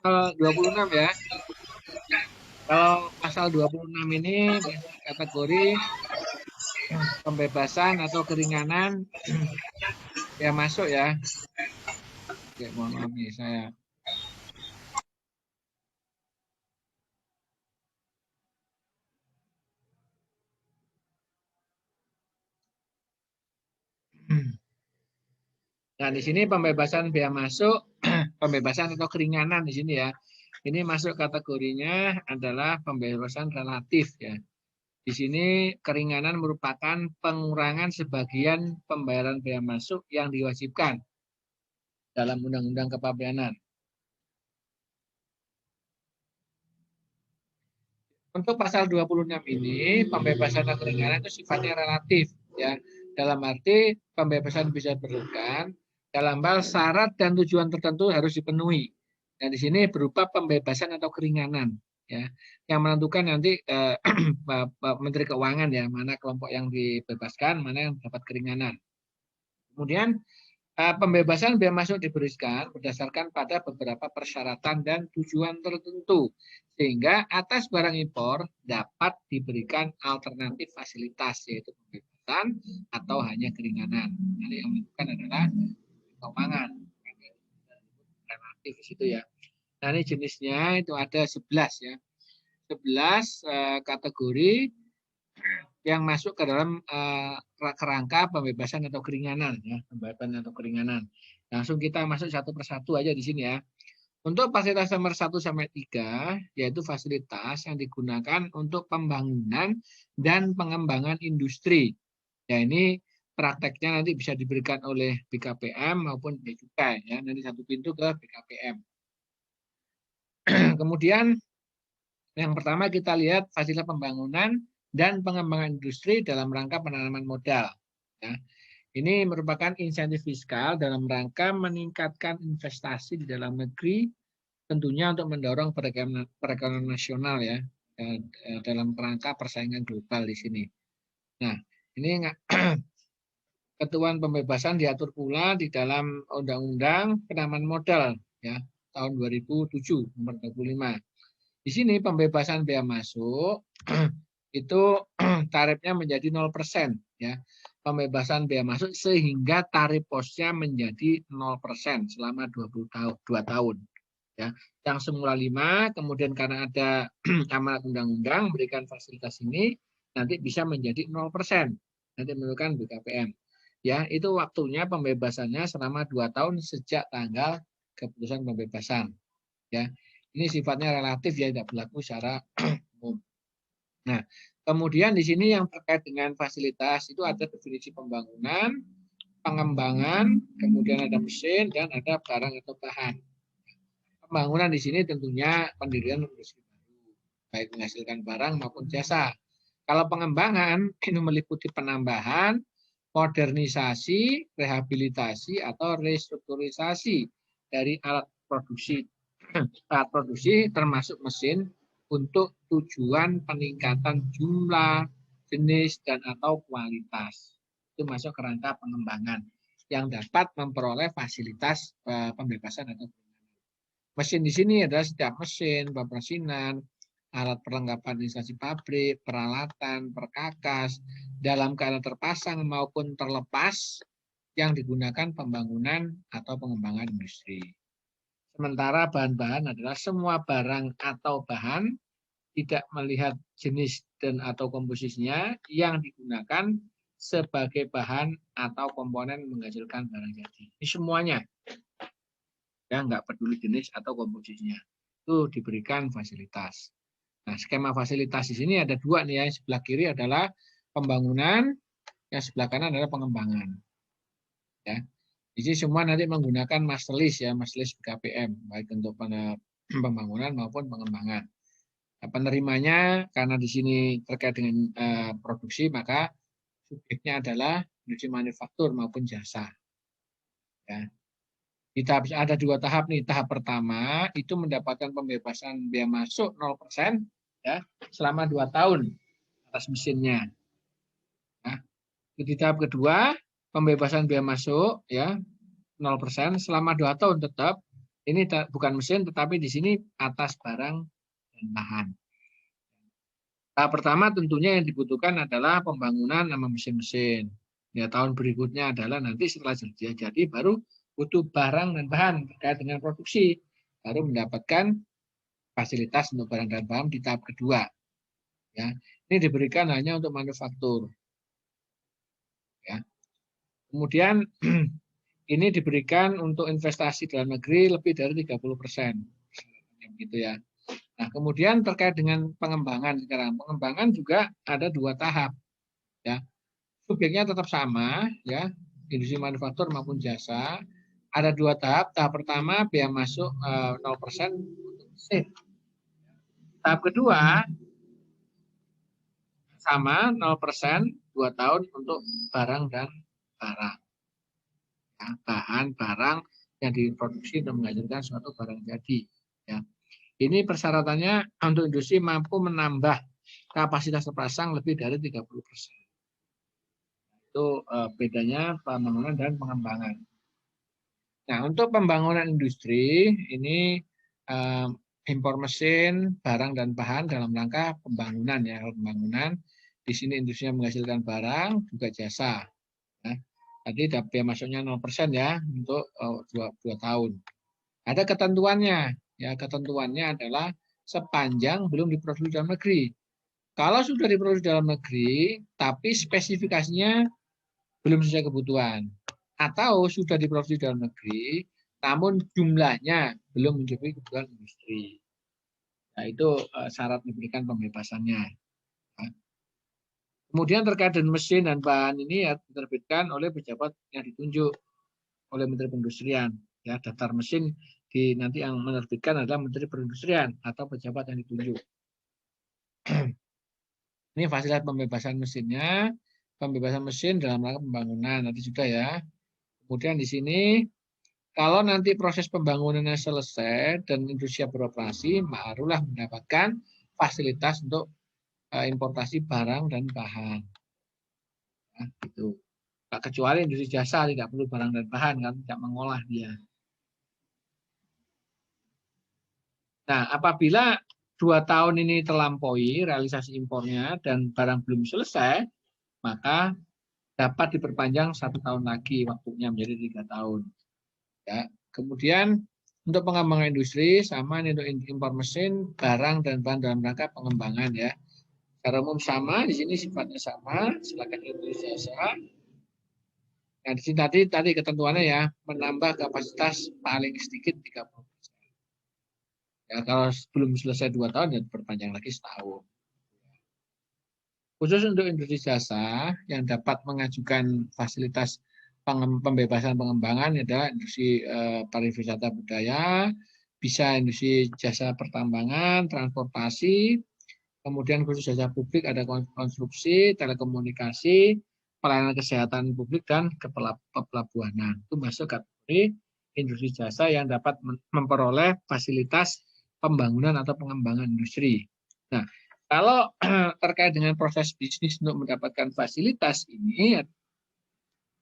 pasal 26 ya. Kalau pasal 26 ini kategori pembebasan atau keringanan ya masuk ya. Oke, mohon maaf nih saya. Nah, di sini pembebasan biaya masuk, pembebasan atau keringanan di sini ya. Ini masuk kategorinya adalah pembebasan relatif ya. Di sini keringanan merupakan pengurangan sebagian pembayaran biaya masuk yang diwajibkan dalam Undang-Undang Kepabeanan. Untuk pasal 26 ini, pembebasan atau keringanan itu sifatnya relatif ya. Dalam arti pembebasan bisa diperlukan dalam hal syarat dan tujuan tertentu harus dipenuhi. Nah, di sini berupa pembebasan atau keringanan ya. Yang menentukan nanti Menteri Keuangan ya, mana kelompok yang dibebaskan, mana yang dapat keringanan. Kemudian pembebasan biaya masuk diberikan berdasarkan pada beberapa persyaratan dan tujuan tertentu, sehingga atas barang impor dapat diberikan alternatif fasilitas, yaitu pembebasan atau hanya keringanan. Jadi yang menentukan adalah keuangan. Relatif di situ ya. Nah, ini jenisnya itu ada 11 ya. 11 kategori yang masuk ke dalam kerangka pembebasan atau keringanan ya, pembebasan atau keringanan. Langsung kita masuk satu persatu aja di sini ya. Untuk fasilitas nomor 1 sampai 3 yaitu fasilitas yang digunakan untuk pembangunan dan pengembangan industri. Ya, ini prakteknya nanti bisa diberikan oleh BKPM maupun Bea Cukai ya, nanti satu pintu ke BKPM. Kemudian yang pertama kita lihat fasilitas pembangunan dan pengembangan industri dalam rangka penanaman modal. Ya. Ini merupakan insentif fiskal dalam rangka meningkatkan investasi di dalam negeri, tentunya untuk mendorong perekonomian nasional ya, dalam rangka persaingan global di sini. Nah, ini ketentuan pembebasan diatur pula di dalam Undang-Undang Penanaman Modal ya tahun 2007 nomor 25. Di sini pembebasan bea masuk itu tarifnya menjadi 0% ya. Pembebasan bea masuk sehingga tarif posnya menjadi 0% selama 20 tahun, 2 tahun ya. Yang semula 5, kemudian karena ada amanat undang-undang berikan fasilitas ini nanti bisa menjadi 0%. Nanti menentukan BKPM. Ya, itu waktunya pembebasannya selama 2 tahun sejak tanggal keputusan pembebasan. Ya, ini sifatnya relatif ya, tidak berlaku secara umum. Nah, kemudian di sini yang terkait dengan fasilitas itu ada definisi pembangunan, pengembangan, kemudian ada mesin dan ada barang atau bahan. Pembangunan di sini tentunya pendirian industri baru, baik menghasilkan barang maupun jasa. Kalau pengembangan ini meliputi penambahan, modernisasi, rehabilitasi atau restrukturisasi dari alat produksi. Alat produksi termasuk mesin untuk tujuan peningkatan jumlah, jenis, dan atau kualitas. Itu masuk kerangka pengembangan yang dapat memperoleh fasilitas pembebasan atau mesin di sini adalah setiap mesin, pepresinan, alat perlengkapan installasi pabrik, peralatan, perkakas, dalam keadaan terpasang maupun terlepas yang digunakan pembangunan atau pengembangan industri. Sementara bahan-bahan adalah semua barang atau bahan tidak melihat jenis dan atau komposisinya yang digunakan sebagai bahan atau komponen menghasilkan barang jadi. Ini semuanya. Ya, nggak peduli jenis atau komposisinya. Itu diberikan fasilitas. Nah, skema fasilitas di sini ada 2 nih ya. Yang sebelah kiri adalah pembangunan, yang sebelah kanan adalah pengembangan. Ya. Jadi semua nanti menggunakan master list ya, master list BKPM, baik untuk pembangunan maupun pengembangan. Nah, penerimanya karena di sini terkait dengan produksi, maka subjeknya adalah industri manufaktur maupun jasa. Ya. Di tahap ada 2 tahap nih. Tahap pertama itu mendapatkan pembebasan biaya masuk 0% ya selama 2 tahun atas mesinnya. Nah, di tahap kedua pembebasan biaya masuk ya 0% selama 2 tahun tetap, Ini bukan mesin, tetapi di sini atas barang dan bahan. Tahap pertama tentunya yang dibutuhkan adalah pembangunan sama mesin-mesin. Ya, tahun berikutnya adalah nanti setelah jadi baru butuh barang dan bahan terkait dengan produksi. Baru mendapatkan fasilitas untuk barang dan bahan di tahap kedua. Ya, ini diberikan hanya untuk manufaktur. Ya. Kemudian ini diberikan untuk investasi dalam negeri lebih dari 30%. Gitu ya. Nah, kemudian terkait dengan pengembangan sekarang. Pengembangan juga ada 2 tahap. Ya. Subjeknya tetap sama, ya, industri manufaktur maupun jasa. Ada 2 tahap. Tahap pertama biaya masuk 0% untuk mesin. Tahap kedua sama 0% 2 tahun untuk barang dan barang. Ya, bahan barang yang diproduksi untuk menghasilkan suatu barang jadi. Ya. Ini persyaratannya untuk industri mampu menambah kapasitas terpasang lebih dari 30%. Itu bedanya pembangunan dan pengembangan. Nah, untuk pembangunan industri ini impor mesin, barang dan bahan dalam rangka pembangunan ya. Pembangunan di sini industri yang menghasilkan barang juga jasa. Ya. Tadi biaya masuknya 0% ya untuk 2 tahun. Ada ketentuannya. Ya, ketentuannya adalah sepanjang belum diproduksi dalam negeri. Kalau sudah diproduksi dalam negeri, tapi spesifikasinya belum sesuai kebutuhan, atau sudah diproduksi dalam negeri, namun jumlahnya belum mencukupi kebutuhan industri. Nah, itu syarat diberikan pembebasannya. Nah, kemudian terkait dengan mesin dan bahan ini ya diterbitkan oleh pejabat yang ditunjuk oleh Menteri Perindustrian. Ya, daftar mesin nanti yang menerbitkan adalah Menteri Perindustrian atau pejabat yang ditunjuk. Ini fasilitas pembebasan mesinnya, pembebasan mesin dalam rangka pembangunan nanti juga ya. Kemudian di sini kalau nanti proses pembangunannya selesai dan industri beroperasi, barulah mendapatkan fasilitas untuk importasi barang dan bahan. Nah, gitu. Kecuali industri jasa tidak perlu barang dan bahan, kan tidak mengolah dia. Nah, apabila 2 tahun ini terlampaui realisasi impornya dan barang belum selesai, maka dapat diperpanjang 1 tahun lagi waktunya menjadi 3 tahun. Ya. Kemudian untuk pengembangan industri sama ini untuk impor mesin, barang dan bahan dalam rangka pengembangan ya. Secara umum sama, di sini sifatnya sama, silakan Indonesia jasa. Nah, di sini tadi ketentuannya ya, menambah kapasitas paling sedikit 30%. Ya, kalau belum selesai 2 tahun, ya diperpanjang lagi setahun. Khusus untuk industri jasa yang dapat mengajukan fasilitas pembebasan pengembangan adalah industri pariwisata budaya, bisa industri jasa pertambangan, transportasi, kemudian khusus jasa publik ada konstruksi, telekomunikasi, pelayanan kesehatan publik, dan kepelabuhanan. Itu masuk kategori industri jasa yang dapat memperoleh fasilitas pembangunan atau pengembangan industri. Nah, kalau terkait dengan proses bisnis untuk mendapatkan fasilitas ini,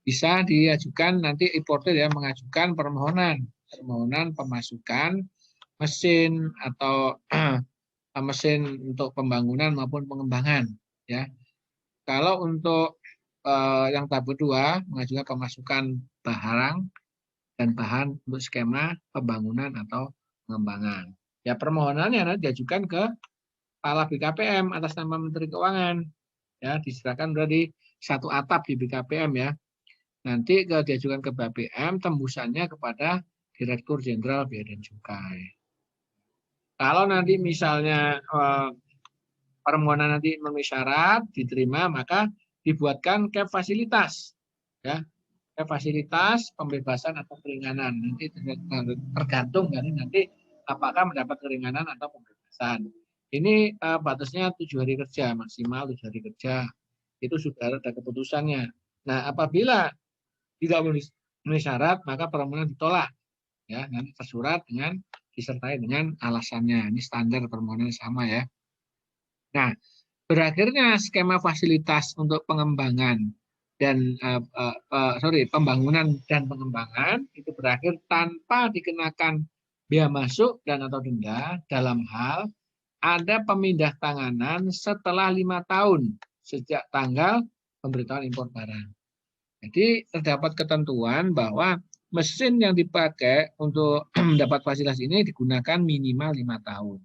bisa diajukan nanti importer ya mengajukan permohonan pemasukan mesin atau mesin untuk pembangunan maupun pengembangan ya. Kalau untuk yang tahap kedua mengajukan pemasukan barang dan bahan untuk skema pembangunan atau pengembangan. Ya permohonannya nanti diajukan ke Kepala BKPM atas nama Menteri Keuangan. Ya, diserahkan dari satu atap di BKPM ya. Nanti diajukan ke BKPM, tembusannya kepada Direktur Jenderal Bea dan Cukai. Kalau nanti misalnya permohonan nanti memenuhi syarat diterima, maka dibuatkan cap fasilitas. Ya, cap fasilitas pembebasan atau keringanan. Nanti tergantung dari nanti apakah mendapat keringanan atau pembebasan. Ini batasnya 7 hari kerja, maksimal 7 hari kerja. Itu sudah ada keputusannya. Nah, apabila tidak memenuhi syarat, maka permohonan ditolak. Ya, nanti tersurat dengan disertai dengan alasannya. Ini standar permohonan sama ya. Nah, berakhirnya skema fasilitas untuk pengembangan dan pembangunan dan pengembangan itu berakhir tanpa dikenakan bea masuk dan atau denda dalam hal ada pemindah tanganan setelah 5 tahun sejak tanggal pemberitahuan impor barang. Jadi terdapat ketentuan bahwa mesin yang dipakai untuk mendapat fasilitas ini digunakan minimal 5 tahun.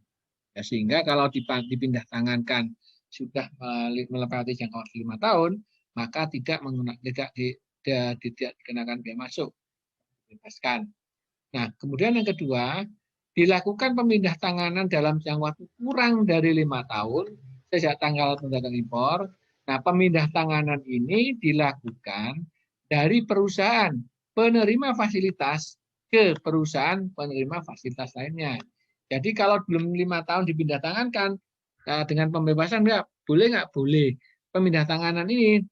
Ya, sehingga kalau dipindah tangankan sudah melewati jangka waktu 5 tahun, maka tidak dikenakan bea masuk, bebaskan. Nah, kemudian yang kedua, dilakukan pemindah tanganan dalam jangka waktu kurang dari 5 tahun sejak tanggal pemberitahuan impor. Nah, pemindah tanganan ini dilakukan dari perusahaan penerima fasilitas ke perusahaan penerima fasilitas lainnya. Jadi kalau belum 5 tahun dipindah tangankan dengan pembebasan boleh nggak? Boleh. Pemindah tanganan ini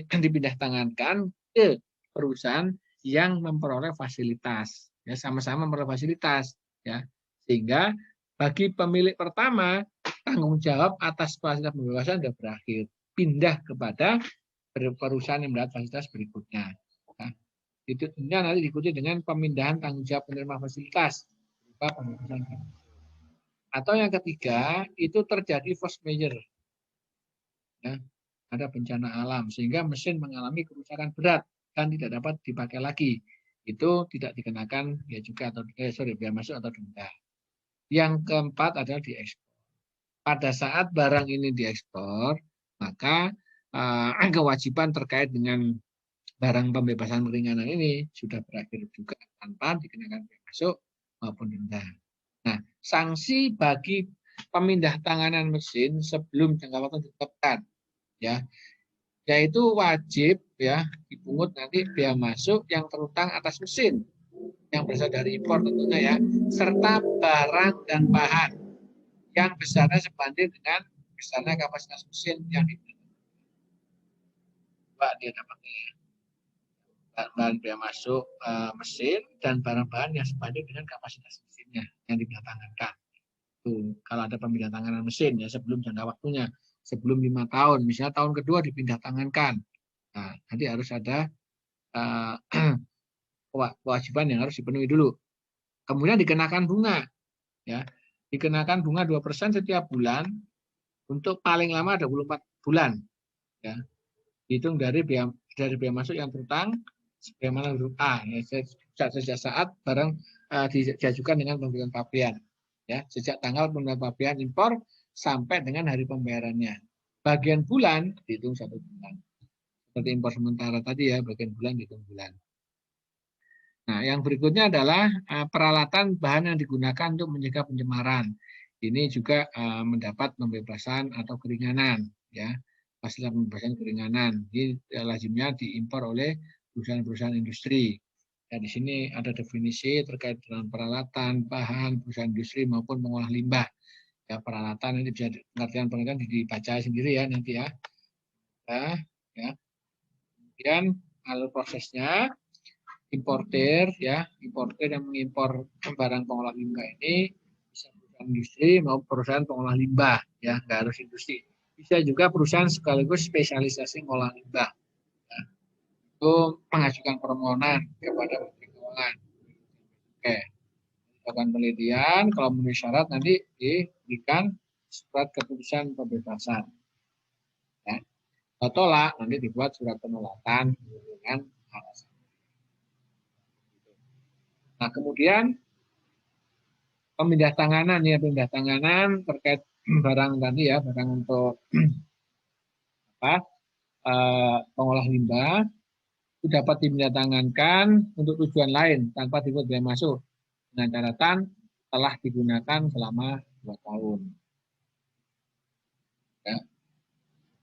dipindah tangankan ke perusahaan yang memperoleh fasilitas, ya sama-sama memperoleh fasilitas, ya sehingga bagi pemilik pertama tanggung jawab atas fasilitas pembebasan sudah berakhir, pindah kepada perusahaan yang mendapat fasilitas berikutnya. Nah, itu nanti diikuti dengan pemindahan tanggung jawab penerima fasilitas berupa pembebasan. Atau yang ketiga itu terjadi force majeure, ya, ada bencana alam sehingga mesin mengalami kerusakan berat dan tidak dapat dipakai lagi, itu tidak dikenakan bea cukai atau bea masuk atau denda. Yang keempat adalah diekspor. Pada saat barang ini diekspor, maka kewajiban terkait dengan barang pembebasan keringanan ini sudah berakhir juga tanpa dikenakan bea masuk maupun denda. Nah, sanksi bagi pemindah tanganan mesin sebelum jangka waktu ditetapkan, ya, yaitu wajib ya dipungut nanti bea masuk yang terutang atas mesin yang berasal dari impor tentunya ya, serta barang dan bahan yang besarnya sebanding dengan besarnya kapasitas mesin yang dia dapatnya ya. Bahan bea masuk mesin dan barang-bahan yang sebanding dengan kapasitas mesinnya yang didatangkan. Tuh, kalau ada pemindah tanganan mesin ya sebelum jangka waktunya, sebelum 5 tahun, misalnya tahun kedua dipindah tangankan. Nah, nanti harus ada kewajiban yang harus dipenuhi dulu. Kemudian dikenakan bunga, ya, dikenakan bunga 2% setiap bulan untuk paling lama 24 bulan, ya, hitung dari bea masuk yang terutang sebagaimana huruf A, ya, sejak saat barang diajukan dengan pemberian pabean, ya, sejak tanggal pemberian pabean impor sampai dengan hari pembayarannya. Bagian bulan dihitung 1 bulan. Seperti impor sementara tadi ya, bagian bulan dihitung bulan. Nah, yang berikutnya adalah peralatan bahan yang digunakan untuk mencegah pencemaran. Ini juga mendapat pembebasan atau keringanan, ya, fasilitas pembebasan keringanan. Ini lazimnya diimpor oleh perusahaan-perusahaan industri. Dan di sini ada definisi terkait dengan peralatan, bahan, perusahaan industri maupun pengolah limbah. Ya, peralatan ini bisa pengertian dibaca sendiri ya nanti ya. Ya. Kemudian alur prosesnya. Importer yang mengimpor barang pengolah limbah ini bisa perusahaan industri maupun perusahaan pengolah limbah, ya nggak harus industri, bisa juga perusahaan sekaligus spesialisasi mengolah limbah, ya. Itu mengajukan permohonan kepada Menteri Keuangan. Oke, lakukan penelitian, kalau memenuhi syarat nanti diberikan surat keputusan pembebasan, ya. Kalau tolak nanti dibuat surat penolakan dengan alasan. Nah, kemudian pemindah tanganan terkait barang tadi ya, barang untuk pengolah limbah itu dapat dipindah tangankan untuk tujuan lain tanpa dipungut bea masuk dengan catatan telah digunakan selama 2 tahun. Ya.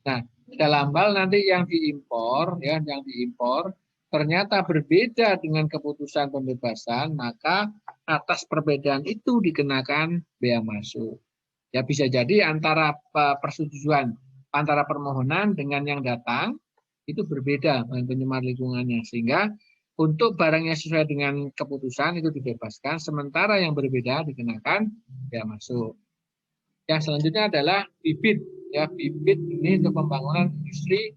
Nah, dalam hal nanti yang diimpor ternyata berbeda dengan keputusan pembebasan, maka atas perbedaan itu dikenakan bea masuk. Ya, bisa jadi antara persetujuan antara permohonan dengan yang datang itu berbeda dengan pencemar lingkungannya, sehingga untuk barang yang sesuai dengan keputusan itu dibebaskan, sementara yang berbeda dikenakan bea masuk. Yang selanjutnya adalah bibit. Ya, bibit ini untuk pembangunan industri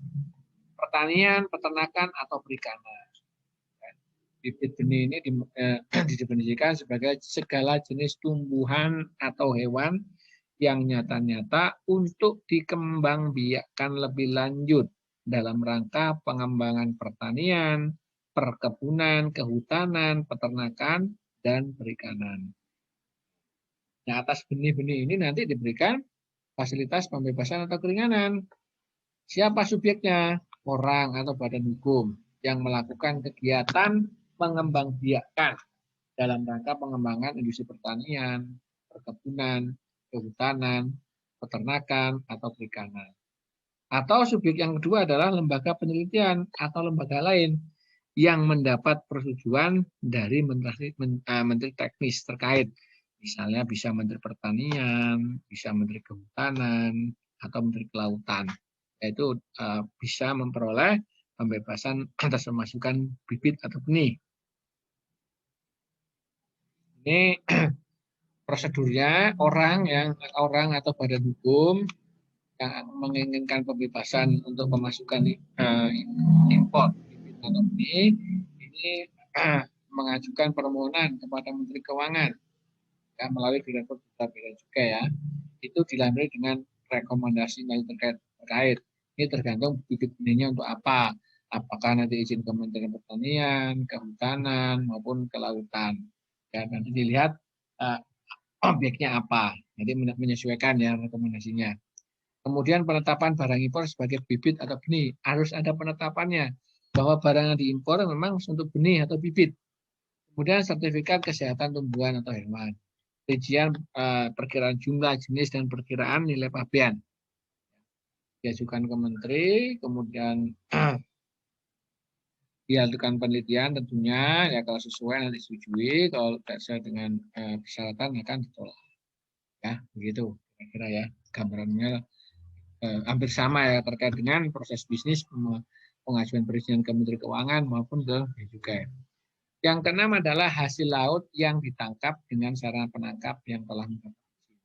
pertanian, peternakan atau perikanan. Bibit benih ini didefinisikan sebagai segala jenis tumbuhan atau hewan yang nyata-nyata untuk dikembangbiakkan lebih lanjut dalam rangka pengembangan pertanian, perkebunan, kehutanan, peternakan, dan perikanan. Nah, atas benih-benih ini nanti diberikan fasilitas pembebasan atau keringanan. Siapa subjeknya? Orang atau badan hukum yang melakukan kegiatan mengembangbiakkan dalam rangka pengembangan industri pertanian, perkebunan, kehutanan, peternakan, atau perikanan. Atau subjek yang kedua adalah lembaga penelitian atau lembaga lain yang mendapat persetujuan dari menteri teknis terkait. Misalnya bisa Menteri Pertanian, bisa Menteri Kehutanan, atau Menteri Kelautan. Yaitu bisa memperoleh pembebasan atas pemasukan bibit atau benih. Ini prosedurnya orang atau badan hukum yang menginginkan pembebasan untuk pemasukan impor bibit atau benih ini mengajukan permohonan kepada Menteri Keuangan ya, melalui Direktur Jenderal Bea dan Cukai ya. Itu dilandasi dengan rekomendasi yang terkait. Ini tergantung bibit benihnya untuk apa. Apakah nanti izin Kementerian Pertanian, Kehutanan maupun Kelautan. Ya, nanti dilihat objeknya apa. Nanti menyesuaikan ya rekomendasinya. Kemudian penetapan barang impor sebagai bibit atau benih harus ada penetapannya bahwa barang yang diimpor memang untuk benih atau bibit. Kemudian sertifikat kesehatan tumbuhan atau hewan. Rincian perkiraan jumlah, jenis, dan perkiraan nilai pabean. Diajukan ke menteri, kemudian dilakukan penelitian tentunya, ya kalau sesuai nanti disetujui, kalau tidak sesuai dengan persyaratan akan ditolak. Ya, begitu kira-kira ya gambarannya. Hampir sama ya terkait dengan proses bisnis pengajuan perizinan ke Menteri Keuangan maupun ke Bea Cukai. Yang keenam adalah hasil laut yang ditangkap dengan sarana penangkap yang telah mendapat izin.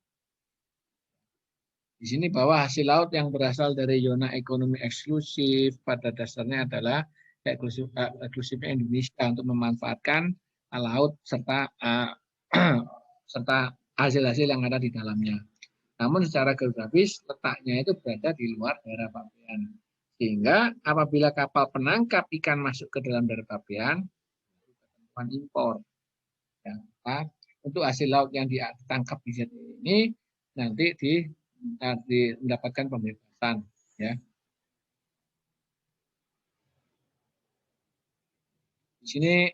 Di sini bahwa hasil laut yang berasal dari zona ekonomi eksklusif pada dasarnya adalah eksklusifnya Indonesia untuk memanfaatkan laut serta serta hasil-hasil yang ada di dalamnya. Namun secara geografis letaknya itu berada di luar daerah pabean. Sehingga apabila kapal penangkap ikan masuk ke dalam daerah pabean, ketentuan impor. Ya, untuk hasil laut yang ditangkap di sini ini nanti mendapatkan pembebasan. Ya. Di sini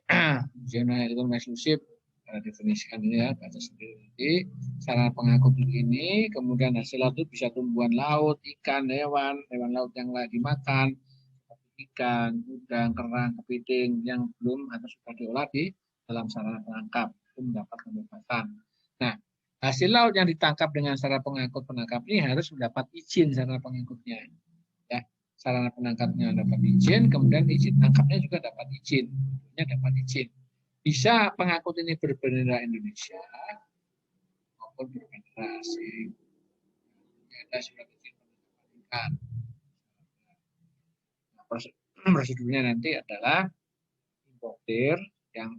zona ekonomi eksklusif definisikan ini ya, baca sendiri. Sarana pengangkut ini, kemudian hasil laut itu bisa tumbuhan laut, ikan, hewan laut yang layak dimakan, seperti ikan, udang, kerang, kepiting yang belum atau sudah diolah di dalam sarana penangkap itu mendapat pembebasan. Nah, hasil laut yang ditangkap dengan sarana pengangkut penangkap ini harus mendapat izin sarana pengangkutnya. Ya, sarana penangkapnya dapat izin, kemudian izin tangkapnya juga dapat izin, dapat izin. Bisa pengangkut ini berbendera Indonesia maupun berbendera asing. Ada surat izin penangkapan ikan. Nah, prosedurnya nanti adalah importir yang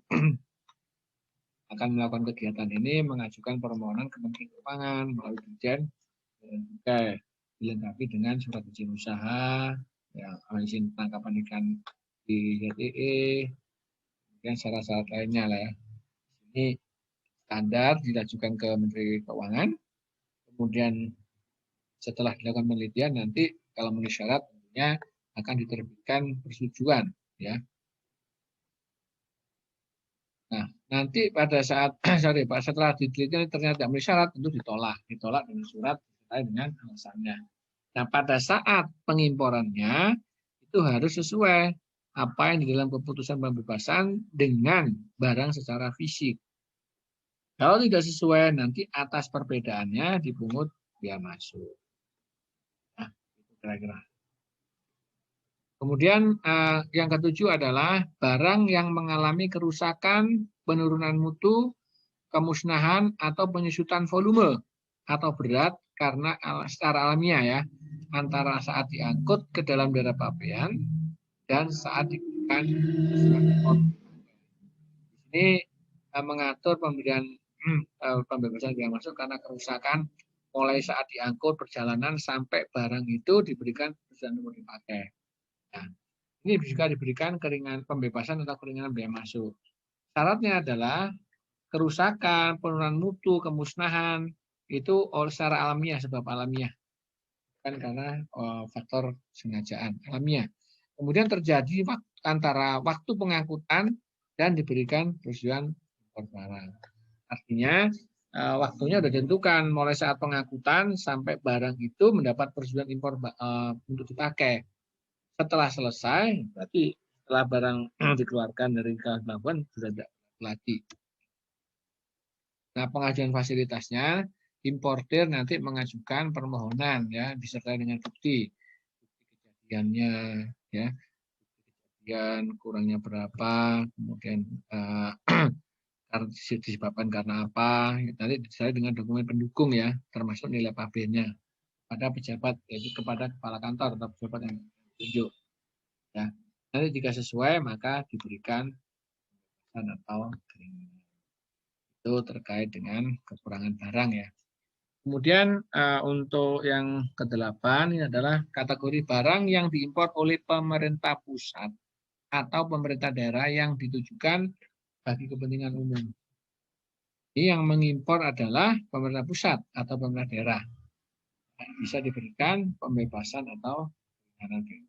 akan melakukan kegiatan ini mengajukan permohonan ke Kementerian Keuangan melalui Dirjen dan juga dilengkapi dengan surat izin usaha, ya, izin penangkapan ikan di ZEE, dan syarat-syarat lainnya lah ya. Ini standar diajukan ke Menteri Keuangan, kemudian setelah dilakukan penelitian nanti kalau memenuhi syarat tentunya akan diterbitkan persetujuan ya. Nah, nanti pada saat setelah diteliti ternyata tidak memenuhi syarat tentu ditolak dengan surat sesuai dengan alasannya. Nah, pada saat pengimporannya itu harus sesuai apa yang di dalam keputusan pembebasan dengan barang secara fisik. Kalau tidak sesuai, nanti atas perbedaannya dipungut biaya masuk. Nah, itu kira-kira. Kemudian yang ketujuh adalah barang yang mengalami kerusakan, penurunan mutu, kemusnahan, atau penyusutan volume atau berat karena secara alamiah ya, antara saat diangkut ke dalam daerah pabean dan saat digunakan surat impor. ini mengatur pemberian pembebasan biaya masuk karena kerusakan mulai saat diangkut perjalanan sampai barang itu diberikan perusahaan untuk dipakai. Nah, ini juga diberikan keringanan pembebasan atau keringanan biaya masuk. Syaratnya adalah kerusakan, penurunan mutu, kemusnahan itu secara alamiah, sebab alamiah, kan karena faktor sengajaan alamiah. Kemudian terjadi antara waktu pengangkutan dan diberikan persetujuan impor barang. Artinya waktunya sudah ditentukan mulai saat pengangkutan sampai barang itu mendapat persetujuan impor untuk dipakai. Setelah selesai, berarti setelah barang dikeluarkan dari pelabuhan sudah tidak lagi. Nah, pengajuan fasilitasnya, importir nanti mengajukan permohonan ya disertai dengan bukti kejadiannya ya, kejadian kurangnya berapa, kemudian disebabkan karena apa, nanti disertai dengan dokumen pendukung ya, termasuk nilai PAB-nya pada pejabat, yaitu kepada kepala kantor atau pejabat yang ditunjuk. Ya. Nanti jika sesuai maka diberikan atau keringanan. Itu terkait dengan kekurangan barang ya. Kemudian untuk yang ke-8 ini adalah kategori barang yang diimpor oleh pemerintah pusat atau pemerintah daerah yang ditujukan bagi kepentingan umum. Ini yang mengimpor adalah pemerintah pusat atau pemerintah daerah. Bisa diberikan pembebasan atau keringanan.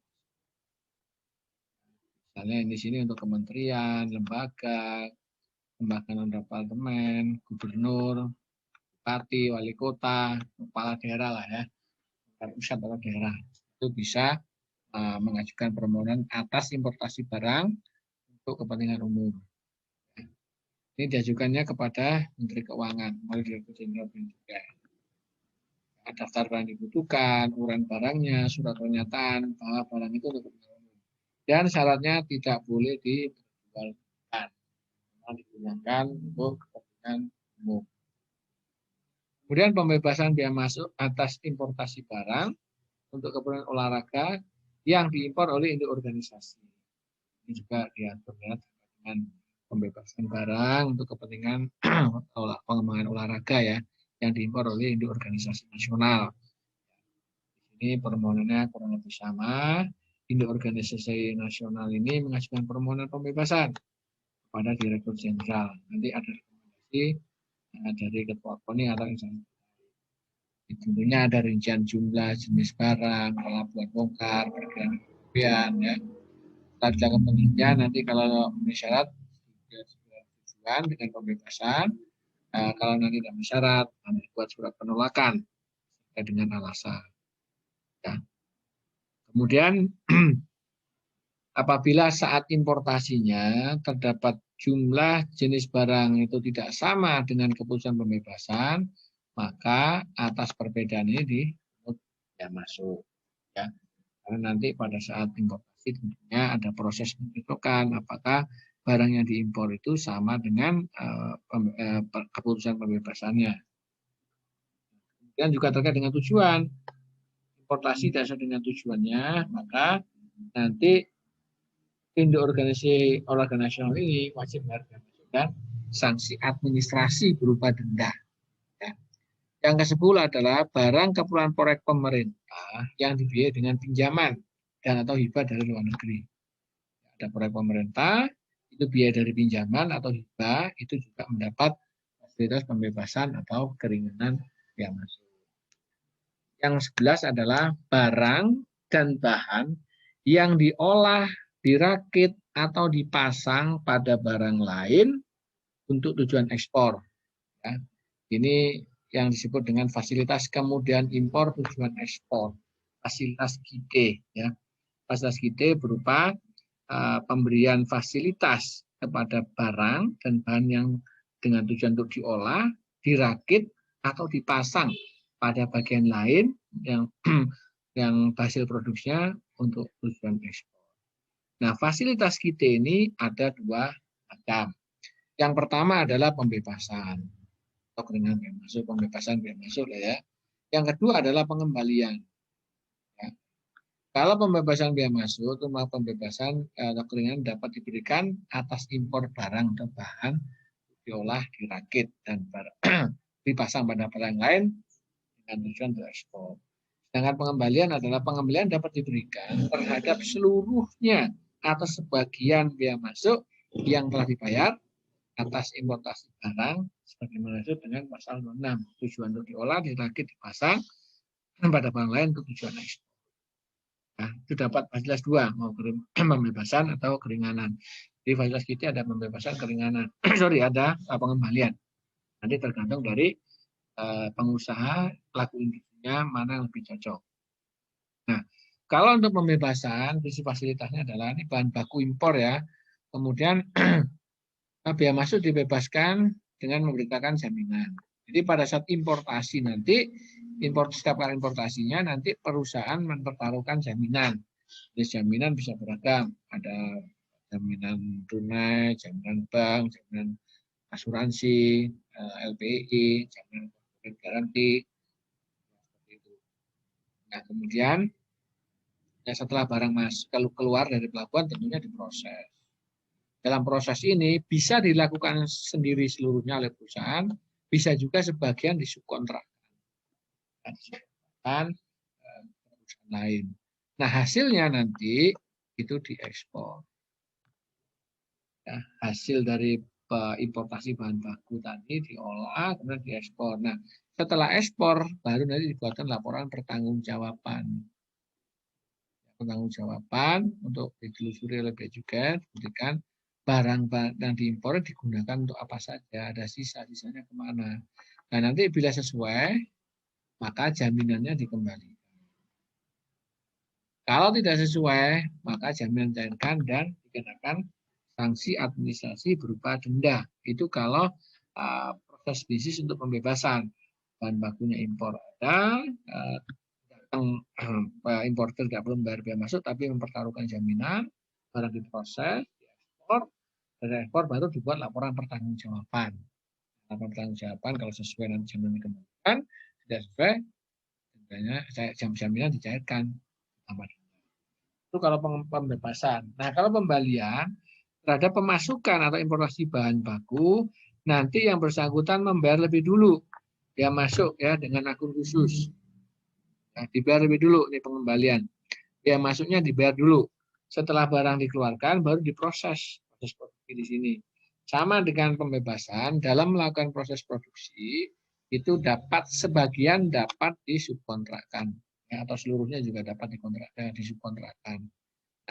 Misalnya di sini untuk kementerian, lembaga, lembaga non-departemen, gubernur, bupati, wali kota, kepala daerah lah ya, pusat atau daerah itu bisa mengajukan permohonan atas importasi barang untuk kepentingan umum. Ini diajukannya kepada Menteri Keuangan melalui Direktur Jenderal Bea Cukai. Daftar barang dibutuhkan, uraian barangnya, surat pernyataan bahwa barang itu untuk kepentingan umum. Dan syaratnya tidak boleh diperjualbelikan, digunakan untuk kepentingan umum. Kemudian pembebasan biaya masuk atas importasi barang untuk keperluan olahraga yang diimpor oleh induk organisasi. Ini juga diatur dengan pembebasan barang untuk kepentingan pengembangan olahraga ya, yang diimpor oleh induk organisasi nasional. Ini permohonannya kurang lebih sama. Induk organisasi nasional ini mengajukan permohonan pembebasan kepada Direktur Jenderal. Nanti ada rekomendasi dari Ketua KONI atau instansi. Tentunya ada rincian jumlah, jenis barang, pelabuhan bongkar, perkiraan ya. Setelah dilakukan penelitian, nanti kalau memenuhi syarat tujuan dengan pembebasan. Kalau nanti tidak memenuhi syarat, nanti buat surat penolakan dengan alasan. Ya. Kemudian apabila saat importasinya terdapat jumlah jenis barang itu tidak sama dengan keputusan pembebasan, maka atas perbedaan ini dipungut biaya masuk. Ya. Karena nanti pada saat importasi tentunya ada proses menentukan apakah barang yang diimpor itu sama dengan keputusan pembebasannya. Dan juga terkait dengan tujuan. Importasi dasar dengan tujuannya, maka nanti induk organisasi olahraga nasional ini wajib membayar sanksi administrasi berupa denda. Ya. Yang ke-10 adalah barang keperluan proyek pemerintah yang dibiayai dengan pinjaman dan atau hibah dari luar negeri. Ada proyek pemerintah, itu biaya dari pinjaman atau hibah, itu juga mendapat fasilitas pembebasan atau keringanan biaya masuk. Yang 11 adalah barang dan bahan yang diolah, dirakit, atau dipasang pada barang lain untuk tujuan ekspor. Ya. Ini yang disebut dengan fasilitas kemudian impor tujuan ekspor. Fasilitas KIDE. Ya. Fasilitas KIDE berupa pemberian fasilitas kepada barang dan bahan yang dengan tujuan untuk diolah, dirakit, atau dipasang pada bagian lain yang hasil produksinya untuk tujuan ekspor. Nah, fasilitas KIDE ini ada 2 macam. Yang pertama adalah pembebasan atau keringanan biaya masuk, pembebasan biaya masuk ya. Yang kedua adalah pengembalian. Ya. Kalau pembebasan biaya masuk, itu maka pembebasan atau keringanan dapat diberikan atas impor barang atau bahan diolah, dirakit, dan dipasang pada barang lain dengan tujuan untuk ekspor. Sedangkan pengembalian adalah pengembalian dapat diberikan terhadap seluruhnya atau sebagian biaya masuk yang telah dibayar atas importasi barang sebagaimana itu dengan pasal 6. Tujuan untuk diolah, dirakit, dipasang pada barang lain untuk tujuan ekspor. Nah, itu dapat fasilitas 2, mau pembebasan atau keringanan. Di fasilitas kita ada pembebasan, keringanan. Ada pengembalian. Nanti tergantung dari pengusaha, pelaku industrinya mana yang lebih cocok. Nah, kalau untuk pembebasan, prinsip fasilitasnya adalah ini bahan baku impor ya. Kemudian biaya masuk dibebaskan dengan memberitakan jaminan. Jadi pada saat importasi nanti, setiap kali importasinya nanti perusahaan mempertaruhkan jaminan. Jadi jaminan bisa beragam, ada jaminan tunai, jaminan bank, jaminan asuransi, LPI, jaminan garansi. Nah, kemudian setelah barang masuk, kalau keluar dari pelabuhan tentunya diproses. Dalam proses ini bisa dilakukan sendiri seluruhnya oleh perusahaan, bisa juga sebagian disubkontrakkan perusahaan lain. Nah, hasilnya nanti itu diekspor. Ya, hasil dari importasi bahan baku tadi diolah kemudian diekspor. Nah, setelah ekspor baru nanti dibuatkan laporan pertanggungjawaban. Pertanggungjawaban untuk ditelusuri oleh bea cukai, dibuktikan barang yang diimpor digunakan untuk apa saja, ada sisa-sisanya kemana. Nah, nanti bila sesuai, maka jaminannya dikembalikan. Kalau tidak sesuai, maka jaminan dicairkan dan dikenakan sanksi administrasi berupa denda. Itu kalau proses bisnis untuk pembebasan. Bahan bakunya impor ada, importer tidak perlu membayar biaya masuk, tapi mempertaruhkan jaminan, barang diproses, diekspor, dari ekspor baru dibuat laporan pertanggungjawaban. Laporan pertanggungjawaban kalau sesuai nanti jaminan dikembalikan, tidak sesuai, jaminan dicairkan. Itu kalau pembebasan. Nah, kalau pembalian terhadap pemasukan atau importasi bahan baku, nanti yang bersangkutan membayar lebih dulu. Dia masuk ya dengan akun khusus. Nah, dibayar lebih dulu nih pengembalian. Dia masuknya dibayar dulu. Setelah barang dikeluarkan baru diproses proses produksi di sini. Sama dengan pembebasan dalam melakukan proses produksi itu sebagian dapat disubkontrakkan ya, atau seluruhnya juga dapat disubkontrakkan.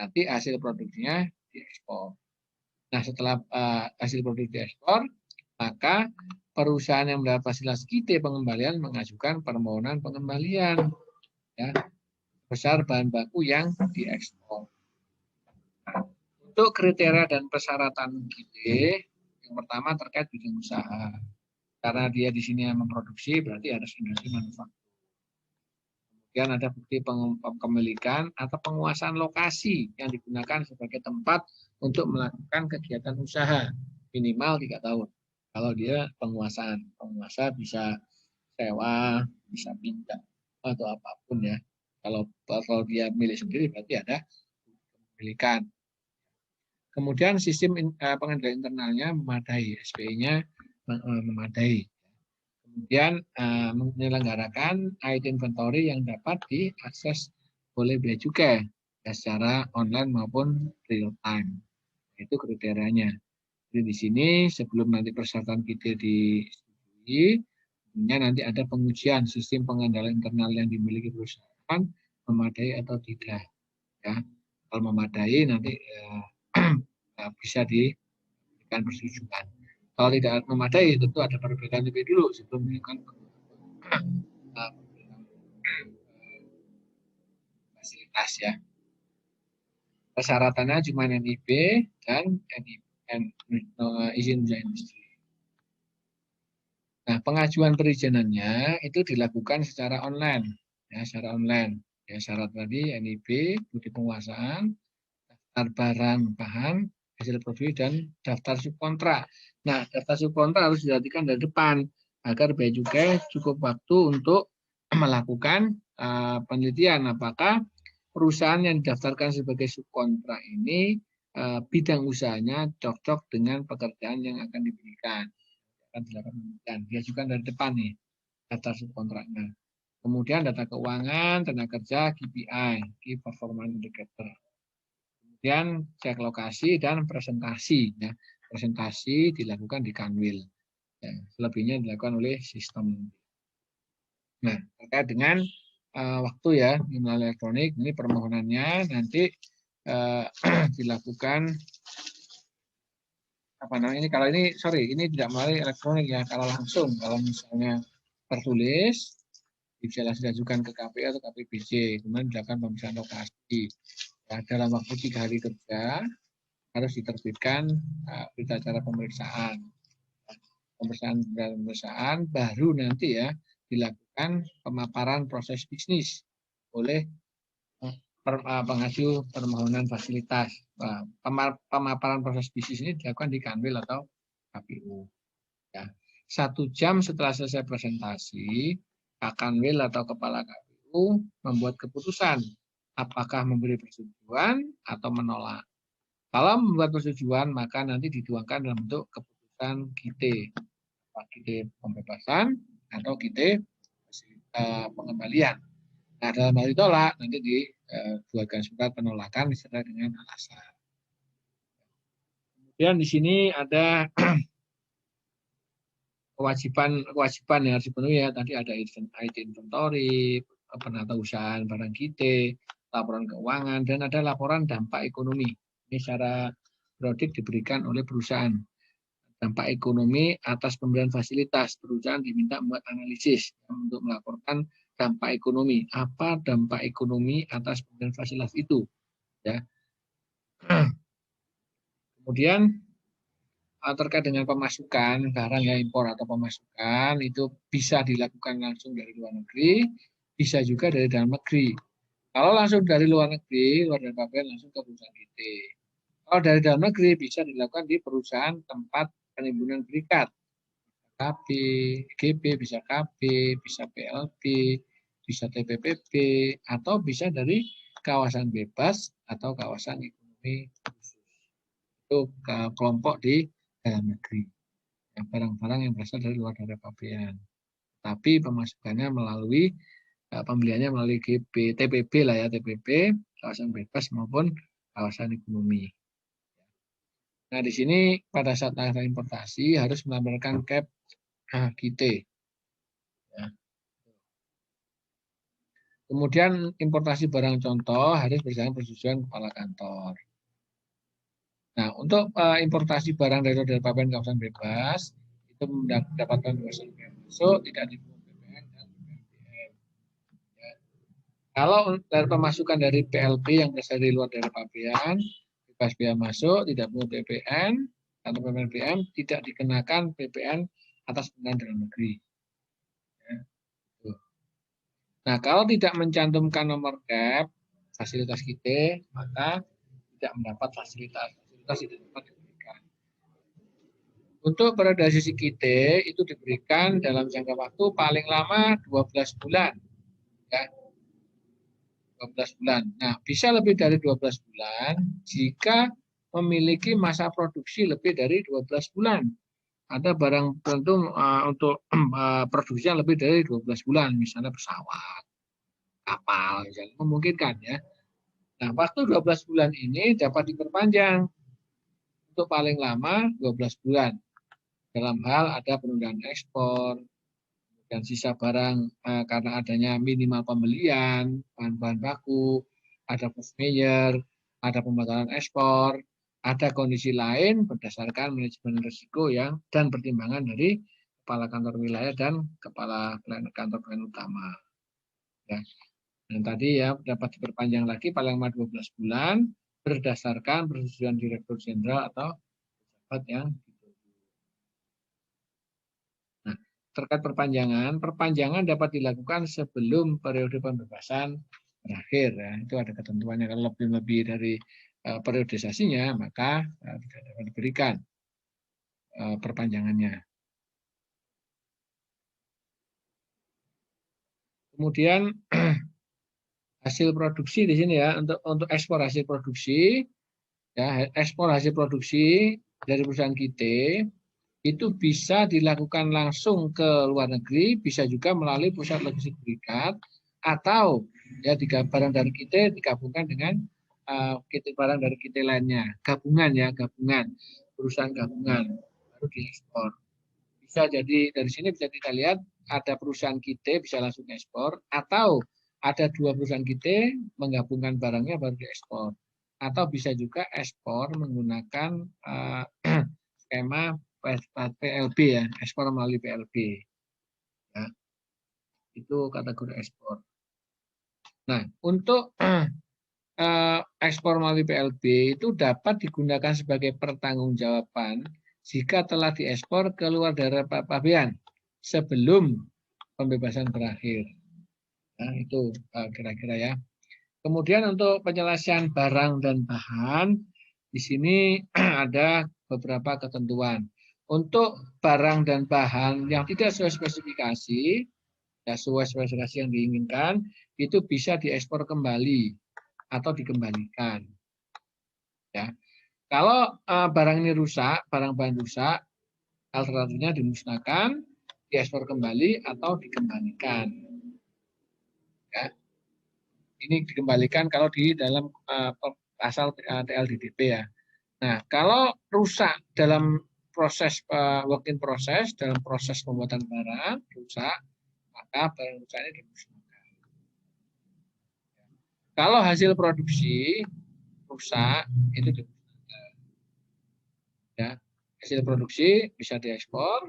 Nanti hasil produksinya diekspor. Nah, setelah hasil produksi diekspor, maka perusahaan yang mendapat fasilitas KIT pengembalian mengajukan permohonan pengembalian ya, besar bahan baku yang diekspor. Nah, untuk kriteria dan persyaratan KIT, yang pertama terkait bidang usaha. Karena dia di sini yang memproduksi, berarti harus industri manufaktur. Kemudian ada bukti kepemilikan atau penguasaan lokasi yang digunakan sebagai tempat untuk melakukan kegiatan usaha minimal 3 tahun. Kalau dia penguasa bisa sewa, bisa pindah atau apapun ya. Kalau dia milik sendiri berarti ada kepemilikan. Kemudian sistem pengendalian internalnya memadai, SPI-nya memadai. Kemudian menyelenggarakan IT inventory yang dapat diakses oleh bea cukai ya, secara online maupun real time. Itu kriterianya. Jadi di sini sebelum nanti persyaratan kita disetujui, nanti ada pengujian sistem pengendalian internal yang dimiliki perusahaan memadai atau tidak. Ya, kalau memadai nanti bisa diberikan persetujuan. Kalau tidak memadai, tentu ada perbedaan lebih dulu sebelum melakukan fasilitas ya. Persyaratannya cuma NIB dan izin usaha industri. Nah, pengajuan perizinannya itu dilakukan secara online, ya secara online. Ya syarat tadi NIB, bukti penguasaan, daftar barang bahan, hasil produksi dan daftar subkontrak. Nah, daftar subkontrak harus diperhatikan dari depan agar bea cukai cukup waktu untuk melakukan penelitian apakah perusahaan yang didaftarkan sebagai subkontrak ini bidang usahanya cocok dengan pekerjaan yang akan diberikan. Akan dilakukan pemilihan. Diajukan dari depan nih daftar subkontraknya. Kemudian data keuangan, tenaga kerja, KPI, Key Performance Indicator. Kemudian cek lokasi dan presentasi. Ya. Presentasi dilakukan di Kanwil. Ya. Selebihnya dilakukan oleh sistem. Nah, terkait dengan waktu ya, melalui elektronik, ini permohonannya nanti dilakukan apa namanya ini, kalau ini sorry ini tidak melalui elektronik ya, kalau langsung kalau misalnya tertulis bisa langsung diajukan ke KPU atau KPBJ, kemudian dilakukan pemeriksaan lokasi ya, dalam waktu 3 hari kerja harus diterbitkan berita acara pemeriksaan baru nanti ya dilakukan pemaparan proses bisnis oleh pengaju permohonan fasilitas. Pemaparan proses bisnis ini dilakukan di Kanwil atau KPU. Ya. 1 jam setelah selesai presentasi, Pak Kanwil atau Kepala KPU membuat keputusan apakah memberi persetujuan atau menolak. Kalau membuat persetujuan, maka nanti dituangkan dalam bentuk keputusan KIT, KIT pembebasan atau KIT pengembalian. Nah, dalam hal ditolak, nanti dibuatkan surat penolakan disertai dengan alasan. Kemudian di sini ada kewajiban yang harus dipenuhi ya. Tadi ada IT inventory, penatausahaan barang kita, laporan keuangan, dan ada laporan dampak ekonomi. Ini secara periodik diberikan oleh perusahaan. Dampak ekonomi atas pemberian fasilitas. Perusahaan diminta membuat analisis untuk melaporkan dampak ekonomi. Apa dampak ekonomi atas pemberian fasilitas itu? Ya. Kemudian terkait dengan pemasukan barang ya, impor atau pemasukan itu bisa dilakukan langsung dari luar negeri, bisa juga dari dalam negeri. Kalau langsung dari luar negeri, luar dari pabean langsung ke perusahaan PT. Kalau dari dalam negeri bisa dilakukan di perusahaan tempat penimbunan berikat. KB, GB, bisa KB, bisa PLB, bisa TPPB, atau bisa dari kawasan bebas atau kawasan ekonomi khusus. Itu kelompok di dalam negeri. Barang-barang yang berasal dari luar daerah pabean. Tapi pemasukannya melalui pembeliannya melalui GB, TPB lah ya, TPB, kawasan bebas maupun kawasan ekonomi. Nah, di sini pada saat ada importasi harus melampirkan CAP KIT. Ya. Kemudian importasi barang contoh harus berdasarkan persetujuan kepala kantor. Nah, untuk importasi barang dari pabean kawasan bebas itu mendapatkan kebebasan masuk tidak dipungut PPN dan PPN. Ya. Kalau dari pemasukan dari PLB yang berasal dari luar daerah pabean, bebas biaya masuk, tidak pungut PPN atau PPN tidak dikenakan PPN atas penggunaan dalam negeri. Ya. Nah, kalau tidak mencantumkan nomor CAP fasilitas kita, maka tidak mendapat fasilitas. Fasilitas tidak dapat diberikan. Untuk periodisasi kita itu diberikan dalam jangka waktu paling lama 12 bulan. Ya, 12 bulan. Nah, bisa lebih dari 12 bulan jika memiliki masa produksi lebih dari 12 bulan. Ada barang tentu untuk produksi yang lebih dari 12 bulan, misalnya pesawat, kapal, misalnya, memungkinkan ya. Nah, waktu 12 bulan ini dapat diperpanjang untuk paling lama 12 bulan. Dalam hal ada penundaan ekspor, dan sisa barang karena adanya minimal pembelian, bahan-bahan baku, ada force majeure, ada pembatalan ekspor, ada kondisi lain berdasarkan manajemen risiko yang dan pertimbangan dari kepala kantor wilayah dan kepala kantor pelayanan utama. Ya. Dan tadi ya dapat diperpanjang lagi paling lama 12 bulan berdasarkan persetujuan Direktur Jenderal atau pejabat yang dituju. Nah, terkait perpanjangan dapat dilakukan sebelum periode pembebasan berakhir. Ya. Itu ada ketentuannya. Kalau lebih dari periodisasinya, maka tidak dapat diberikan perpanjangannya. Kemudian hasil produksi di sini ya, untuk ekspor hasil produksi, ya, ekspor hasil produksi dari perusahaan kita itu bisa dilakukan langsung ke luar negeri, bisa juga melalui pusat logistik berikat, atau ya barang dari kita digabungkan dengan kita barang dari kita lainnya, gabungan ya, gabungan perusahaan gabungan baru diekspor. Bisa jadi dari sini bisa kita lihat ada perusahaan kita bisa langsung ekspor, atau ada dua perusahaan kita menggabungkan barangnya baru diekspor, atau bisa juga ekspor menggunakan skema PLB ya, ekspor melalui PLB. Ya, itu kategori ekspor. Nah, untuk ekspor melalui PLB itu dapat digunakan sebagai pertanggungjawaban jika telah diekspor keluar dari pabean sebelum pembebasan berakhir. Nah, itu kira-kira ya. Kemudian untuk penyelesaian barang dan bahan, di sini ada beberapa ketentuan. Untuk barang dan bahan yang tidak sesuai spesifikasi, ya sesuai spesifikasi yang diinginkan, itu bisa diekspor kembali atau dikembalikan. Ya, kalau barang ini rusak, barang bahan rusak, alternatifnya dimusnahkan, diekspor kembali atau dikembalikan. Ya, ini dikembalikan kalau di dalam pasal TLDDP ya. Nah, kalau rusak dalam proses work in process, dalam proses pembuatan barang rusak, maka barang rusak ini dimusnahkan. Kalau hasil produksi rusak, itu dimusnahkan. Ya, hasil produksi bisa diekspor,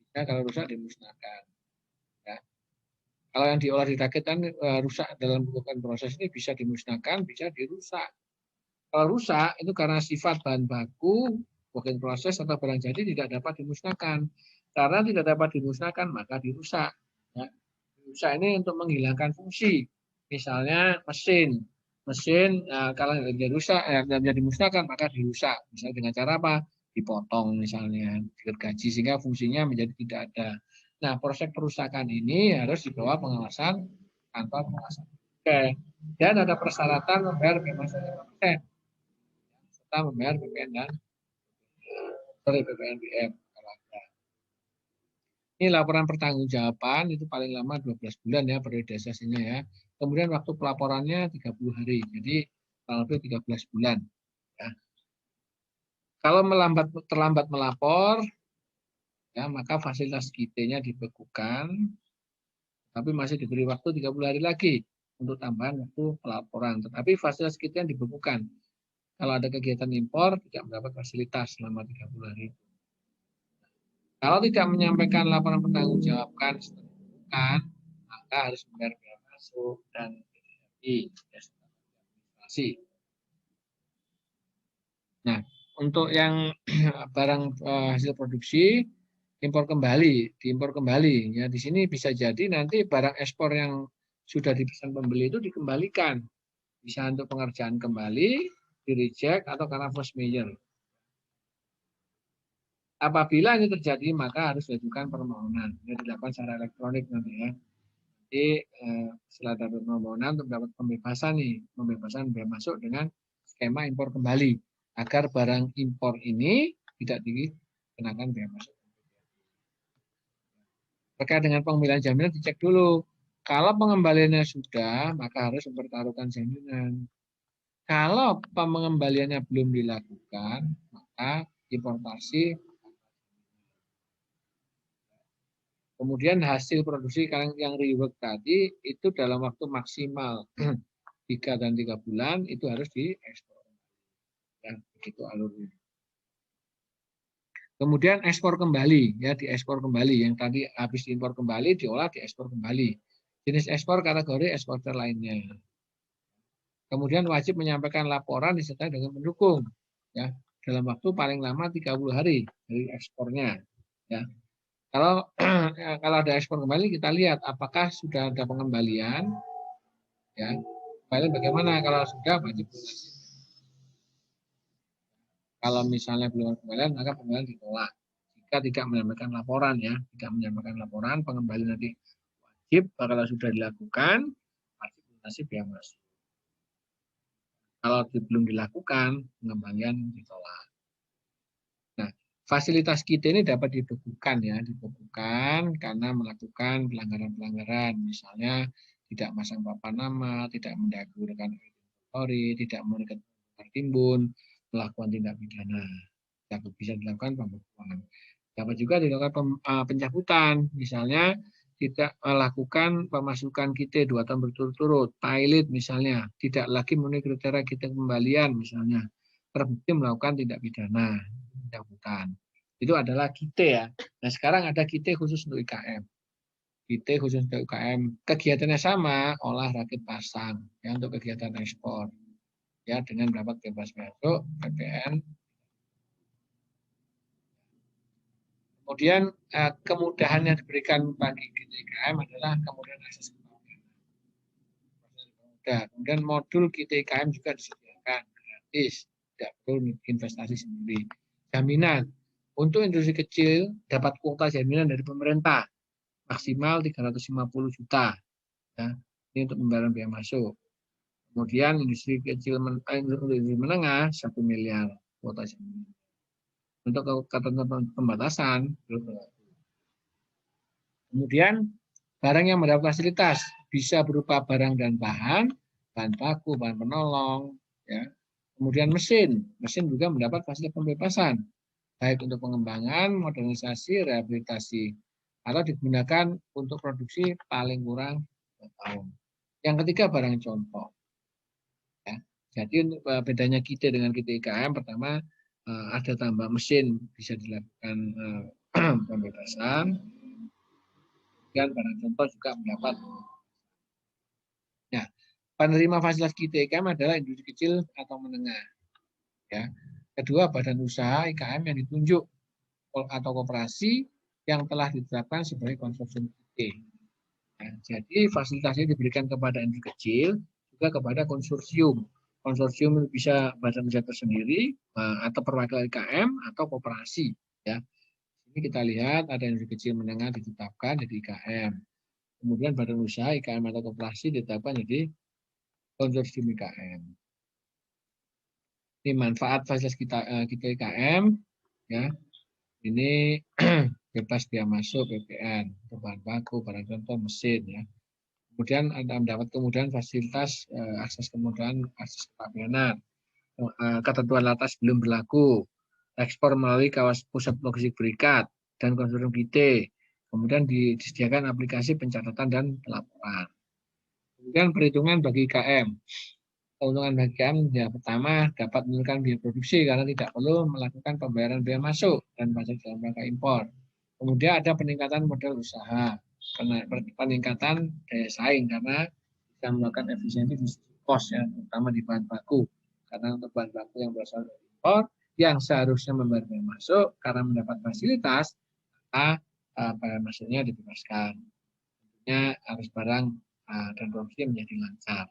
bisa kalau rusak dimusnahkan. Ya. Kalau yang diolah di target kan rusak dalam work in proses ini bisa dimusnahkan, bisa dirusak. Kalau rusak itu karena sifat bahan baku, work in process atau barang jadi tidak dapat dimusnahkan. Karena tidak dapat dimusnahkan maka dirusak. Ya. Dirusak ini untuk menghilangkan fungsi. Misalnya mesin. Mesin kalau tidak rusak, tidak bisa dimusnahkan maka dirusak. Misalnya dengan cara apa? Dipotong misalnya, digergaji sehingga fungsinya menjadi tidak ada. Nah, proses perusakan ini harus di bawah pengawasan kantor pengawasan. Oke. Dan ada persyaratan membayar bebas 5%. Serta membayar PPN dan PPNBM. Ini laporan pertanggungjawaban itu paling lama 12 bulan ya periodisasinya ya. Kemudian waktu pelaporannya 30 hari. Jadi kurang lebih 13 bulan. Ya. Kalau terlambat melapor, ya maka fasilitas KIT-nya dibekukan, tapi masih diberi waktu 30 hari lagi untuk tambahan waktu pelaporan. Tetapi fasilitas KIT-nya dibekukan. Kalau ada kegiatan impor, tidak mendapat fasilitas selama 30 hari. Kalau tidak menyampaikan laporan pertanggungjawaban setelah maka harus membayar biaya masuk dan administrasi. Nah, untuk yang barang hasil produksi impor kembali, diimpor kembali. Ya, di sini bisa jadi nanti barang ekspor yang sudah dipesan pembeli itu dikembalikan. Bisa untuk pengerjaan kembali, di reject atau karena force majeure. Apabila ini terjadi, maka harus diajukan permohonan. Ini dilakukan secara elektronik nanti ya. Jadi setelah dapat permohonan untuk dapat pembebasan biaya masuk dengan skema impor kembali agar barang impor ini tidak dikenakan biaya masuk. Terkait dengan pengembalian jaminan dicek dulu. Kalau pengembaliannya sudah, maka harus mempertaruhkan jaminan. Kalau pengembaliannya belum dilakukan, maka importasi. Kemudian hasil produksi yang rework tadi itu dalam waktu maksimal 3 dan 3 bulan itu harus diekspor. Ya, begitu alurnya. Kemudian ekspor kembali, ya diekspor kembali. Yang tadi habis diimpor kembali, diolah diekspor kembali. Jenis ekspor kategori eksporter lainnya. Kemudian wajib menyampaikan laporan disertai dengan pendukung. Ya, dalam waktu paling lama 30 hari dari ekspornya. Ya. Kalau ada ekspor kembali kita lihat apakah sudah ada pengembalian, ya. Kembali bagaimana kalau sudah wajib. Kalau misalnya belum pengembalian maka pengembalian ditolak. Jika tidak menyampaikan laporan ya, tidak menyampaikan laporan pengembalian nanti wajib kalau sudah dilakukan wajib implementasi biaya masuk. Kalau belum dilakukan, pengembalian ditolak. Nah, fasilitas kita ini dapat dibekukan ya, dibekukan karena melakukan pelanggaran-pelanggaran, misalnya tidak masang papan nama, tidak mendahulukan inventory, tidak memberikan tertimbun, melakukan tindak pidana. Bisa dilakukan pembekuan. Dapat juga dilakukan pencabutan, misalnya tidak melakukan pemasukan kita 2 tahun berturut-turut, pilot misalnya, tidak lagi memenuhi kriteria kita kembalian misalnya, terbukti melakukan tindak pidana, pencabutan. Itu adalah kita ya. Nah sekarang ada kita khusus untuk IKM. Kita khusus untuk UKM, kegiatannya sama, olah rakit pasang ya untuk kegiatan ekspor ya dengan dapat bebas masuk PPN. Kemudian kemudahan yang diberikan bagi IKM adalah kemudian akses keuangan. Kemudian modul IKM juga disediakan gratis, tidak perlu investasi sendiri. Jaminan untuk industri kecil dapat kuota jaminan dari pemerintah maksimal 350 juta. Ya, ini untuk pembayaran biaya masuk. Kemudian industri kecil industri menengah 1 miliar kuota jaminan. Untuk ketentuan pembatasan kemudian barang yang mendapat fasilitas bisa berupa barang dan bahan baku, bahan penolong, ya. Kemudian mesin juga mendapat fasilitas pembebasan, baik untuk pengembangan, modernisasi, rehabilitasi, atau digunakan untuk produksi paling kurang 2 tahun. Yang ketiga barang contoh. Ya. Jadi bedanya kita dengan kita IKM, pertama ada tambah mesin bisa dilakukan pembebasan, dan barang contoh juga mendapat. Nah, penerima fasilitas kita IKM adalah industri kecil atau menengah. Ya. Kedua, badan usaha IKM yang ditunjuk atau koperasi yang telah ditetapkan sebagai konsorsium kita. Nah, jadi fasilitas ini diberikan kepada industri kecil juga kepada konsorsium. Konsorsium bisa badan usaha tersendiri atau perwakilan IKM atau koperasi. Ya, ini kita lihat ada industri kecil menengah ditetapkan jadi IKM. Kemudian badan usaha IKM atau koperasi ditetapkan jadi konsorsium IKM. Ini manfaat fasilitas kita IKM. Ya, ini bebas biaya masuk PPN, bahan baku, barang contoh, mesin ya. Kemudian Anda mendapat kemudahan fasilitas akses kemudahan akses kepabeanan. Ketentuan atas belum berlaku. Ekspor melalui kawasan pusat logistik berikat dan konsorsium kita. Kemudian disediakan aplikasi pencatatan dan pelaporan. Kemudian perhitungan bagi IKM. Keuntungan bagi IKM ya pertama dapat menurunkan biaya produksi karena tidak perlu melakukan pembayaran biaya masuk dan pajak dalam rangka impor. Kemudian ada peningkatan modal usaha, peningkatan daya saing karena bisa melakukan efisiensi di cost ya, terutama di bahan baku. Karena untuk bahan baku yang berasal dari impor, yang seharusnya membayar biaya masuk karena mendapat fasilitas, maka biaya masuknya dibebaskan. Tentunya harus barang dan produksi menjadi lancar.